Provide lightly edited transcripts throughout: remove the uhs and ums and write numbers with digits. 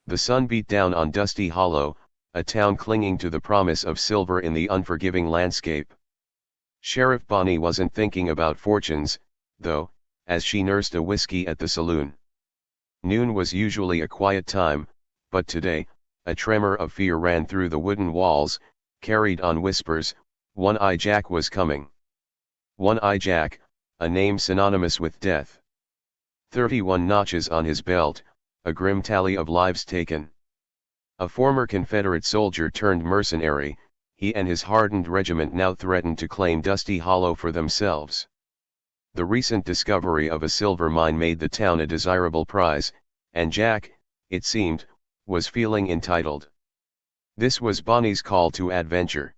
The sun beat down on Dusty Hollow, a town clinging to the promise of silver in the unforgiving landscape. Sheriff Bonnie wasn't thinking about fortunes, though, as she nursed a whiskey at the saloon. Noon was usually a quiet time, but today, a tremor of fear ran through the wooden walls, carried on whispers. One-Eye Jack was coming. One-Eye Jack, a name synonymous with death. 31 notches on his belt, a grim tally of lives taken. A former Confederate soldier turned mercenary, he and his hardened regiment now threatened to claim Dusty Hollow for themselves. The recent discovery of a silver mine made the town a desirable prize, and Jack, it seemed, was feeling entitled. This was Bonnie's call to adventure.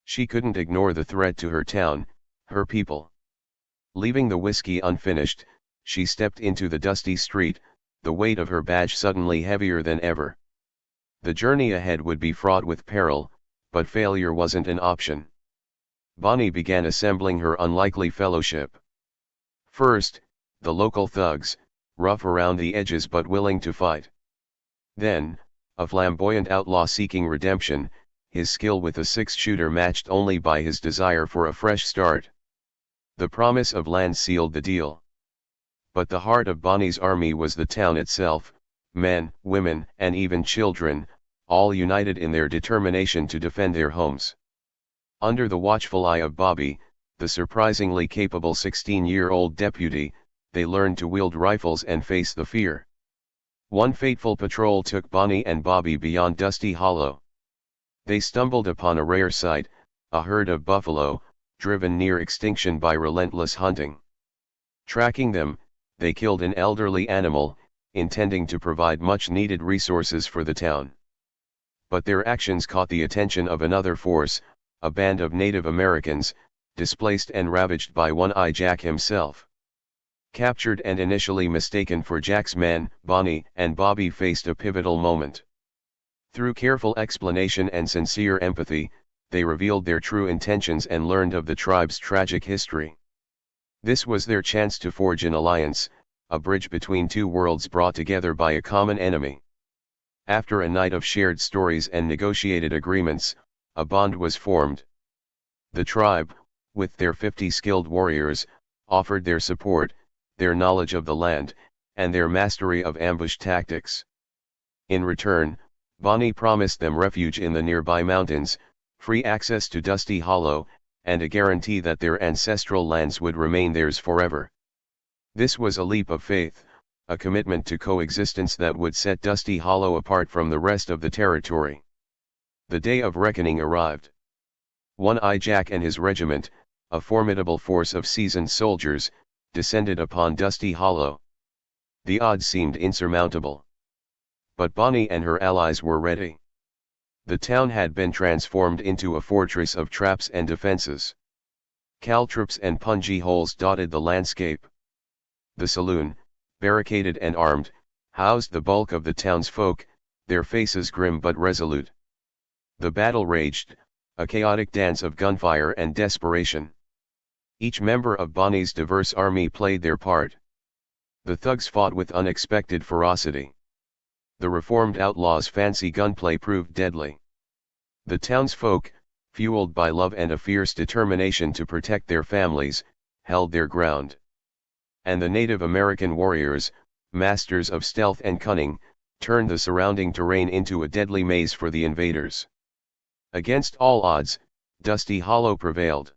She couldn't ignore the threat to her town, her people. Leaving the whiskey unfinished, she stepped into the dusty street, the weight of her badge suddenly heavier than ever. The journey ahead would be fraught with peril, but failure wasn't an option. Bonnie began assembling her unlikely fellowship. First, the local thugs, rough around the edges but willing to fight. Then, a flamboyant outlaw seeking redemption, his skill with a six-shooter matched only by his desire for a fresh start. The promise of land sealed the deal. But the heart of Bonnie's army was the town itself, men, women, and even children, all united in their determination to defend their homes. Under the watchful eye of Bobby, the surprisingly capable 16-year-old deputy, they learned to wield rifles and face the fear. One fateful patrol took Bonnie and Bobby beyond Dusty Hollow. They stumbled upon a rare sight, a herd of buffalo, driven near extinction by relentless hunting. Tracking them, they killed an elderly animal, intending to provide much-needed resources for the town. But their actions caught the attention of another force, a band of Native Americans, displaced and ravaged by One-Eye Jack himself. Captured and initially mistaken for Jack's men, Bonnie and Bobby faced a pivotal moment. Through careful explanation and sincere empathy, they revealed their true intentions and learned of the tribe's tragic history. This was their chance to forge an alliance, a bridge between two worlds brought together by a common enemy. After a night of shared stories and negotiated agreements, a bond was formed. The tribe, with their 50 skilled warriors, offered their support, their knowledge of the land, and their mastery of ambush tactics. In return, Bonnie promised them refuge in the nearby mountains, free access to Dusty Hollow, and a guarantee that their ancestral lands would remain theirs forever. This was a leap of faith, a commitment to coexistence that would set Dusty Hollow apart from the rest of the territory. The day of reckoning arrived. One-Eye Jack and his regiment, a formidable force of seasoned soldiers, descended upon Dusty Hollow. The odds seemed insurmountable. But Bonnie and her allies were ready. The town had been transformed into a fortress of traps and defenses. Caltrops and punji holes dotted the landscape. The saloon, barricaded and armed, housed the bulk of the townsfolk, their faces grim but resolute. The battle raged, a chaotic dance of gunfire and desperation. Each member of Bonnie's diverse army played their part. The thugs fought with unexpected ferocity. The reformed outlaws' fancy gunplay proved deadly. The townsfolk, fueled by love and a fierce determination to protect their families, held their ground. And the Native American warriors, masters of stealth and cunning, turned the surrounding terrain into a deadly maze for the invaders. Against all odds, Dusty Hollow prevailed.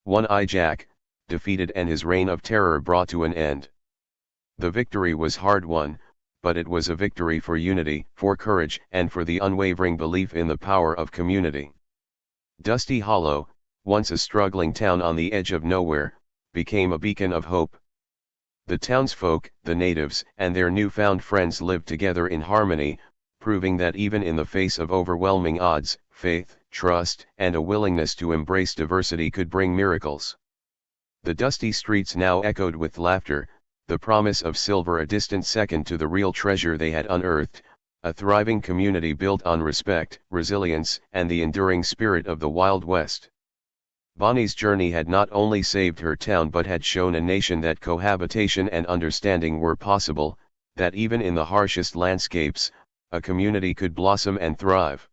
One-Eye Jack, defeated and his reign of terror brought to an end. The victory was hard-won, but it was a victory for unity, for courage, and for the unwavering belief in the power of community. Dusty Hollow, once a struggling town on the edge of nowhere, became a beacon of hope. The townsfolk, the natives, and their newfound friends lived together in harmony, proving that even in the face of overwhelming odds, faith, trust, and a willingness to embrace diversity could bring miracles. The dusty streets now echoed with laughter, the promise of silver a distant second to the real treasure they had unearthed, a thriving community built on respect, resilience, and the enduring spirit of the Wild West. Bonnie's journey had not only saved her town but had shown a nation that cohabitation and understanding were possible, that even in the harshest landscapes, a community could blossom and thrive.